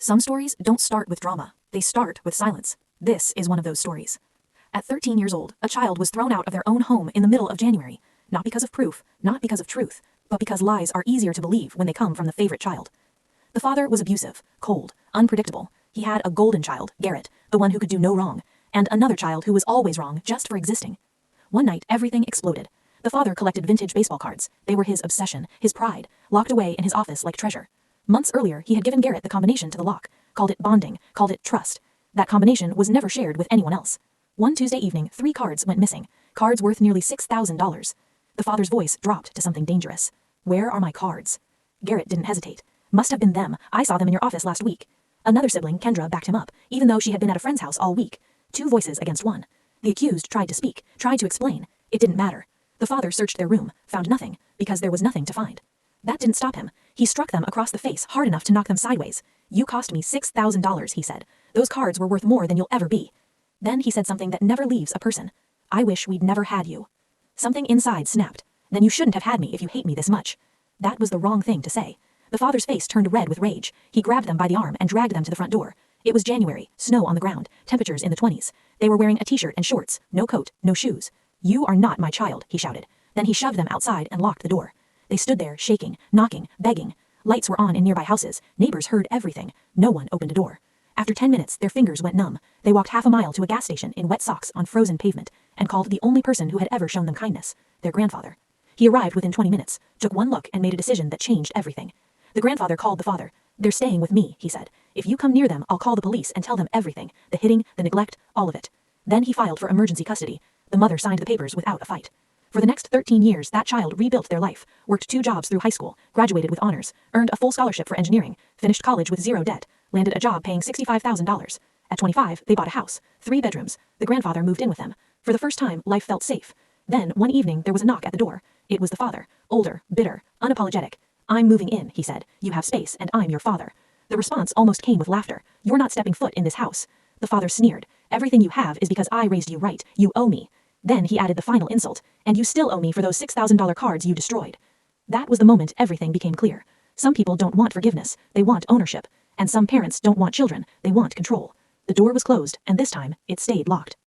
Some stories don't start with drama, they start with silence. This is one of those stories. At 13 years old, a child was thrown out of their own home in the middle of January, not because of proof, not because of truth, but because lies are easier to believe when they come from the favorite child. The father was abusive, cold, unpredictable. He had a golden child, Garrett, the one who could do no wrong, and another child who was always wrong just for existing. One night, everything exploded. The father collected vintage baseball cards. They were his obsession, his pride, locked away in his office like treasure. Months earlier, he had given Garrett the combination to the lock, called it bonding, called it trust. That combination was never shared with anyone else. One Tuesday evening, 3 cards went missing, cards worth nearly $6,000. The father's voice dropped to something dangerous. "Where are my cards?" Garrett didn't hesitate. "Must have been them. I saw them in your office last week." Another sibling, Kendra, backed him up, even though she had been at a friend's house all week. 2 voices against 1. The accused tried to speak, tried to explain. It didn't matter. The father searched their room, found nothing, because there was nothing to find. That didn't stop him. He struck them across the face hard enough to knock them sideways. "You cost me $6,000, he said. "Those cards were worth more than you'll ever be." Then he said something that never leaves a person. "I wish we'd never had you." Something inside snapped. "Then you shouldn't have had me if you hate me this much." That was the wrong thing to say. The father's face turned red with rage. He grabbed them by the arm and dragged them to the front door. It was January, snow on the ground, temperatures in the 20s. They were wearing a t-shirt and shorts, no coat, no shoes. "You are not my child," he shouted. Then he shoved them outside and locked the door. They stood there, shaking, knocking, begging. Lights were on in nearby houses. Neighbors heard everything. No one opened a door. After 10 minutes, their fingers went numb. They walked half a mile to a gas station in wet socks on frozen pavement and called the only person who had ever shown them kindness, their grandfather. He arrived within 20 minutes, took one look and made a decision that changed everything. The grandfather called the father. "They're staying with me," he said. "If you come near them, I'll call the police and tell them everything, the hitting, the neglect, all of it." Then he filed for emergency custody. The mother signed the papers without a fight. For the next 13 years, that child rebuilt their life, worked 2 jobs through high school, graduated with honors, earned a full scholarship for engineering, finished college with 0 debt, landed a job paying $65,000. At 25, they bought a house, 3 bedrooms. The grandfather moved in with them. For the first time, life felt safe. Then, one evening, there was a knock at the door. It was the father, older, bitter, unapologetic. "I'm moving in," he said. "You have space, and I'm your father." The response almost came with laughter. "You're not stepping foot in this house." The father sneered. "Everything you have is because I raised you right. You owe me." Then he added the final insult. "And you still owe me for those $6,000 cards you destroyed." That was the moment everything became clear. Some people don't want forgiveness, they want ownership. And some parents don't want children, they want control. The door was closed, and this time, it stayed locked.